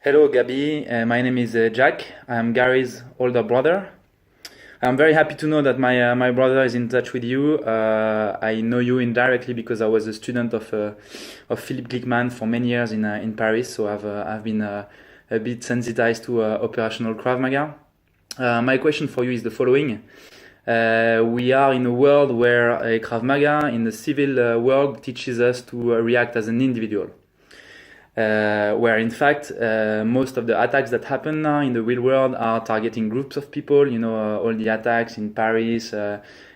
Hello, Gabi. My name is Jack. I'm Gary's older brother. I'm very happy to know that my brother is in touch with you. I know you indirectly because I was a student of Philippe Glickman for many years in Paris. So I've been a bit sensitized to operational Krav Maga. My question for you is the following. We are in a world where Krav Maga in the civil world teaches us to react as an individual. Where in fact most of the attacks that happen now in the real world are targeting groups of people, all the attacks in Paris,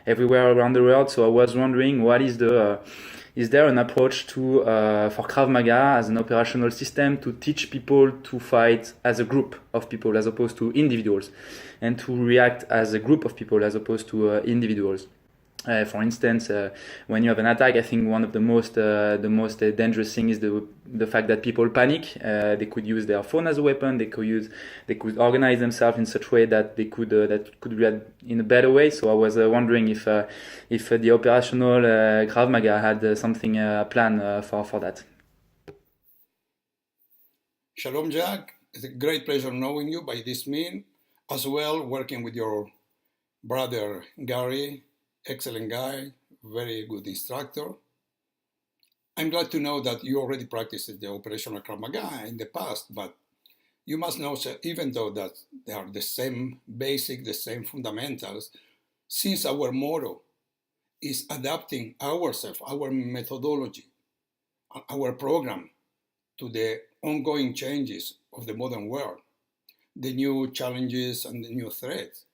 everywhere around the world. So I was wondering, what is is there an approach to for Krav Maga as an operational system to teach people to fight as a group of people as opposed to individuals, and to react as a group of people as opposed to individuals? For instance, when you have an attack, I think one of the most dangerous thing is the fact that people panic. They could use their phone as a weapon. They could organize themselves in such way that they could react in a better way. So I was wondering if the operational Krav Maga had something plan for that. Shalom, Jack. It's a great pleasure knowing you by this means, as well working with your brother Gary, excellent guy, very good instructor. I'm glad to know that you already practiced the operational Krav Maga in the past, but you must know that even though that they are the same basic, the same fundamentals, since our motto is adapting ourselves, our methodology, our program to the ongoing changes of the modern world, the new challenges and the new threats,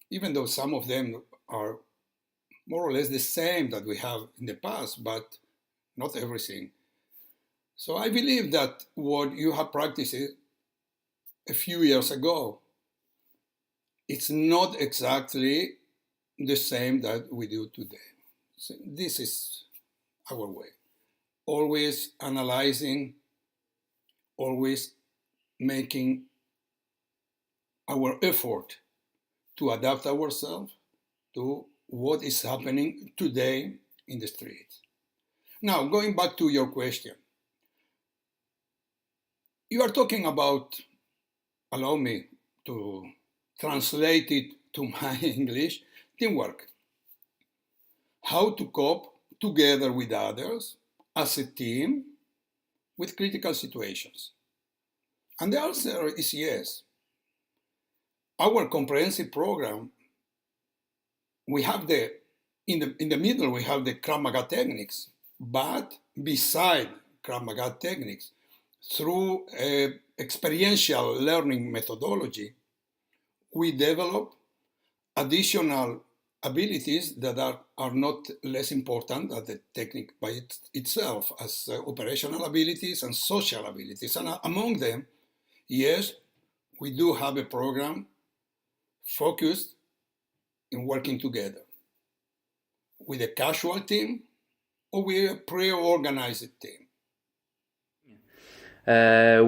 even though some of them are more or less the same that we have in the past, but not everything. So I believe that what you have practiced a few years ago, it's not exactly the same that we do today. So this is our way. Always analyzing, always making our effort to adapt ourselves to what is happening today in the streets. Now, going back to your question, you are talking about, allow me to translate it to my English, teamwork. How to cope together with others as a team with critical situations. And the answer is yes. Our comprehensive program, we have in the middle, we have the Krav Maga techniques, but beside Krav Maga techniques, through experiential learning methodology, we develop additional abilities that are not less important than the technique by itself, as operational abilities and social abilities. And among them, yes, we do have a program focused in working together with a casual team or with a pre-organized team.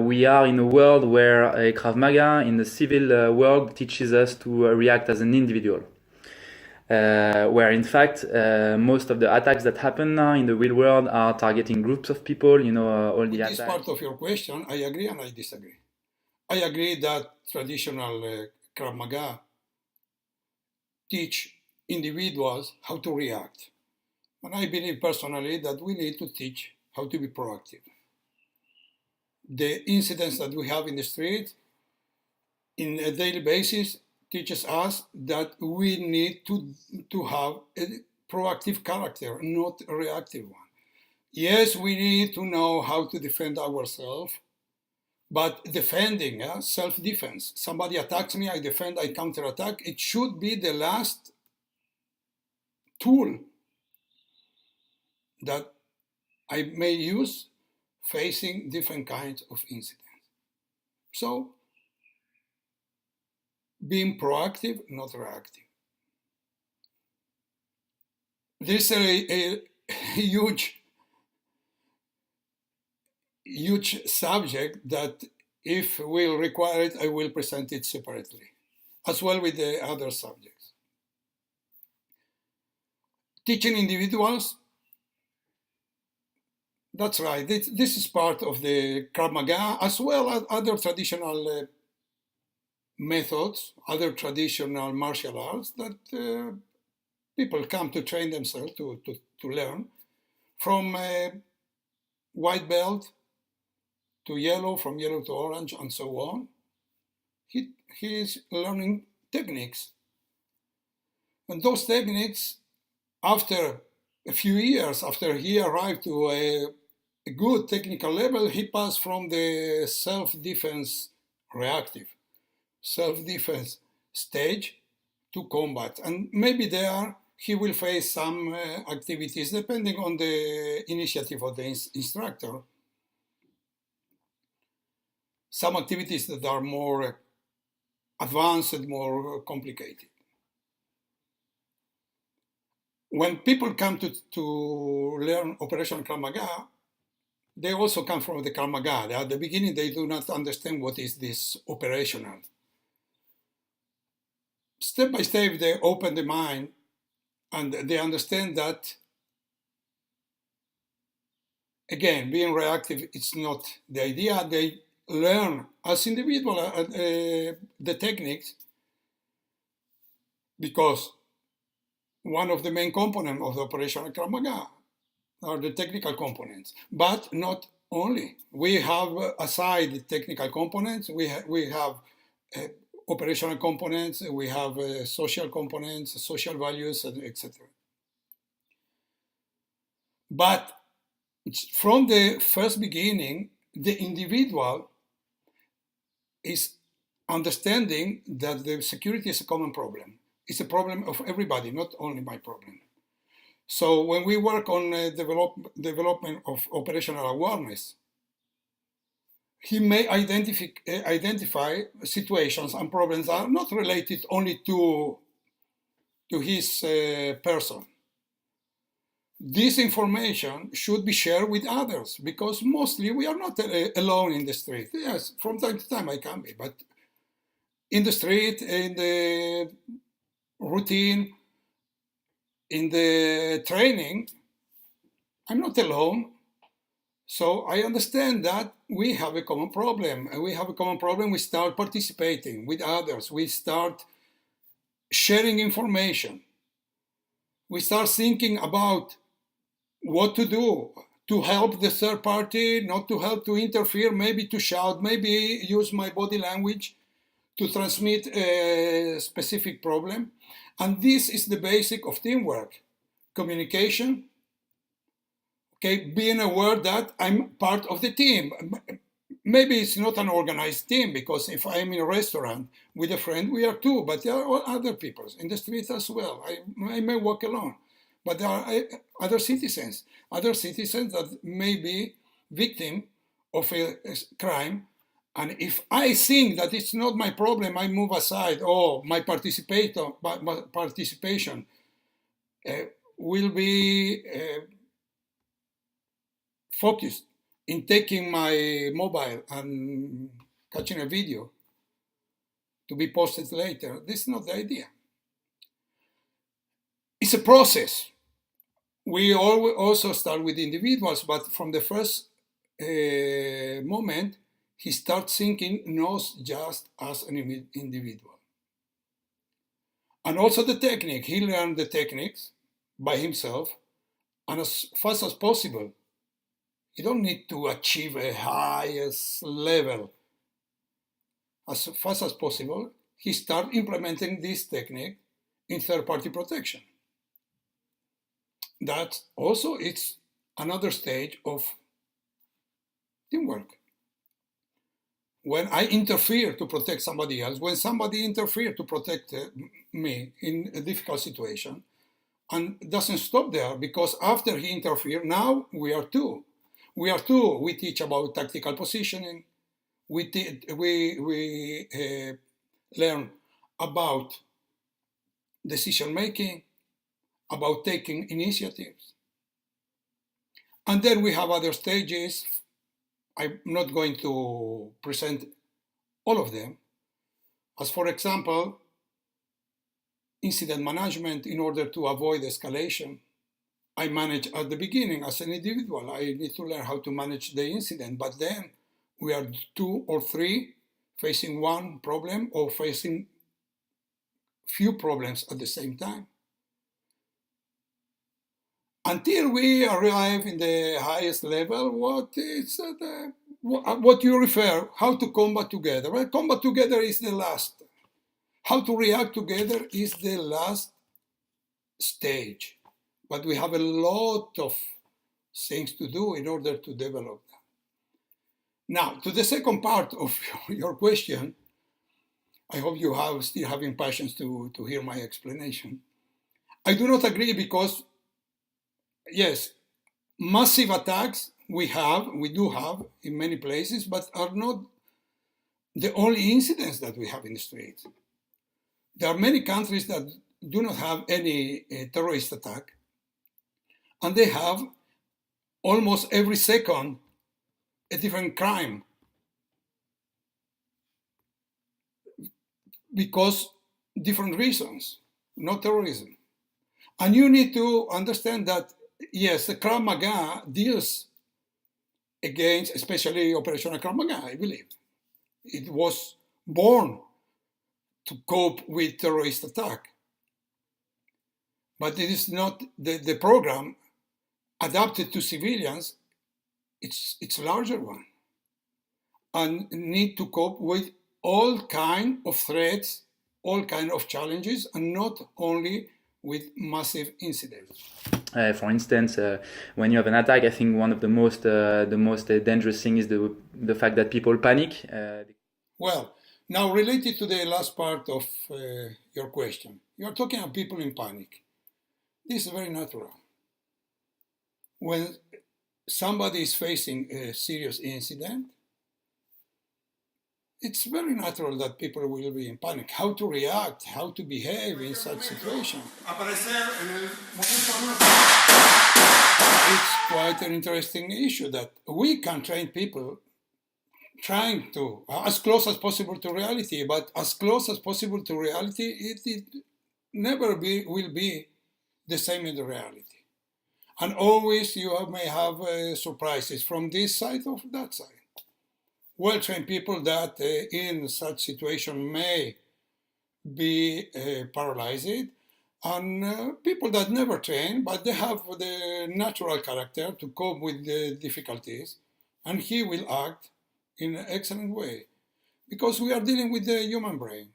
We are in a world where Krav Maga in the civil world teaches us to react as an individual. Where in fact most of the attacks that happen now in the real world are targeting groups of people, all the attacks. This part of your question, I agree and I disagree. I agree that traditional Krav Maga teach individuals how to react. And I believe personally that we need to teach how to be proactive. The incidents that we have in the street in a daily basis teaches us that we need to have a proactive character, not a reactive one. Yes, we need to know how to defend ourselves, but defending, self-defense. Somebody attacks me, I defend, I counterattack. It should be the last tool that I may use facing different kinds of incidents. So, being proactive, not reactive. This is a huge subject that if we'll require it, I will present it separately, as well with the other subjects. Teaching individuals That's right. This is part of the Krav Maga, as well as other traditional methods, other traditional martial arts that people come to train themselves to learn, from white belt to yellow, from yellow to orange, and so on. He is learning techniques. And those techniques, after a few years, after he arrived to a good technical level, he passed from the self-defense reactive, self-defense stage to combat. And maybe there he will face some activities depending on the initiative of the instructor. Some activities that are more advanced and more complicated. When people come to learn operational Krav Maga, they also come from the Krav Maga. At the beginning, they do not understand what is this operational. Step by step, they open the mind and they understand that, again, being reactive, it's not the idea. They learn as individual the techniques, because one of the main components of the operational Krav Maga are the technical components, but not only. We have, aside the technical components, we have operational components, we have social components, social values, etc. But from the first beginning, the individual is understanding that the security is a common problem. It's a problem of everybody, not only my problem. So when we work on development of operational awareness, he may identify situations and problems that are not related only to his person. This information should be shared with others, because mostly we are not alone in the street. Yes, from time to time I can be, but in the street, in the routine, in the training, I'm not alone. So I understand that we have a common problem. And we have a common problem. We start participating with others. We start sharing information. We start thinking about what to do to help the third party, not to help, to interfere, maybe to shout, maybe use my body language to transmit a specific problem. And this is the basic of teamwork: communication, okay, being aware that I'm part of the team. Maybe it's not an organized team, because if I'm in a restaurant with a friend, we are two, but there are other people in the street as well. I may walk alone, but there are other citizens that may be victim of a crime. And if I think that it's not my problem, I move aside. Oh, my participation will be focused in taking my mobile and catching a video to be posted later. This is not the idea. It's a process. We also start with individuals, but from the first moment, he starts thinking not just as an individual. And also the technique. He learned the techniques by himself, and as fast as possible. You don't need to achieve a highest level. As fast as possible, he started implementing this technique in third-party protection. That also, it's another stage of teamwork. When I interfere to protect somebody else, when somebody interferes to protect me in a difficult situation, and doesn't stop there, because after he interfered, now we are two. We are two. We teach about tactical positioning. We learn about decision making, about taking initiatives. And then we have other stages. I'm not going to present all of them. As for example, incident management in order to avoid escalation. I manage at the beginning as an individual. I need to learn how to manage the incident, but then we are 2 or 3 facing one problem or facing few problems at the same time. Until we arrive in the highest level, what you refer, how to combat together. Well, combat together is the last. How to react together is the last stage. But we have a lot of things to do in order to develop that. Now, to the second part of your question, I hope you have still having patience to hear my explanation. I do not agree because, yes, massive attacks we do have in many places, but are not the only incidents that we have in the streets. There are many countries that do not have any terrorist attack, and they have almost every second a different crime because different reasons, not terrorism. And you need to understand that, yes, the Krav Maga deals against, especially Operational Krav Maga, I believe. It was born to cope with terrorist attack. But it is not the program adapted to civilians, it's a larger one. And need to cope with all kind of threats, all kind of challenges, and not only with massive incidents. For instance, when you have an attack, I think one of the most dangerous thing is the fact that people panic. Well, now related to the last part of your question, you are talking about people in panic. This is very natural. When somebody is facing a serious incident, it's very natural that people will be in panic. How to react, how to behave in such situation. It's quite an interesting issue that we can train people trying to, as close as possible to reality, but as close as possible to reality, it never will be the same in the reality. And always you may have surprises from this side or that side. Well-trained people that in such situation may be paralyzed, and people that never train, but they have the natural character to cope with the difficulties, and he will act in an excellent way. Because we are dealing with the human brain.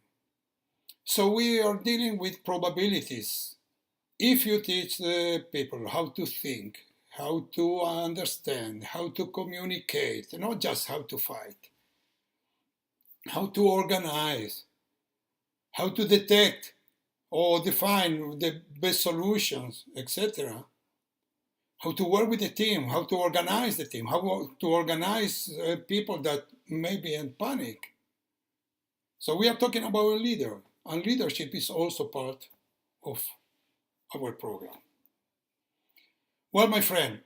So we are dealing with probabilities. If you teach the people how to think, how to understand, how to communicate, not just how to fight, how to organize, how to detect or define the best solutions, etc., how to work with the team, how to organize the team, how to organize people that may be in panic. So we are talking about a leader, and leadership is also part of our program. Well, my friend,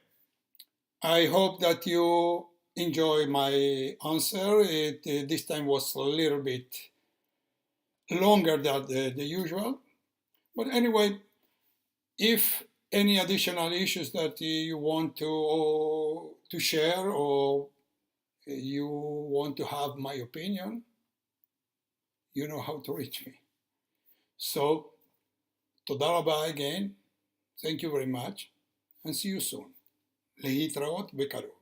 I hope that you enjoy my answer. This time was a little bit longer than the usual. But anyway, if any additional issues that you want to share or you want to have my opinion, you know how to reach me. So, תודה רבה again. Thank you very much, and see you soon. להתראות בקרוב.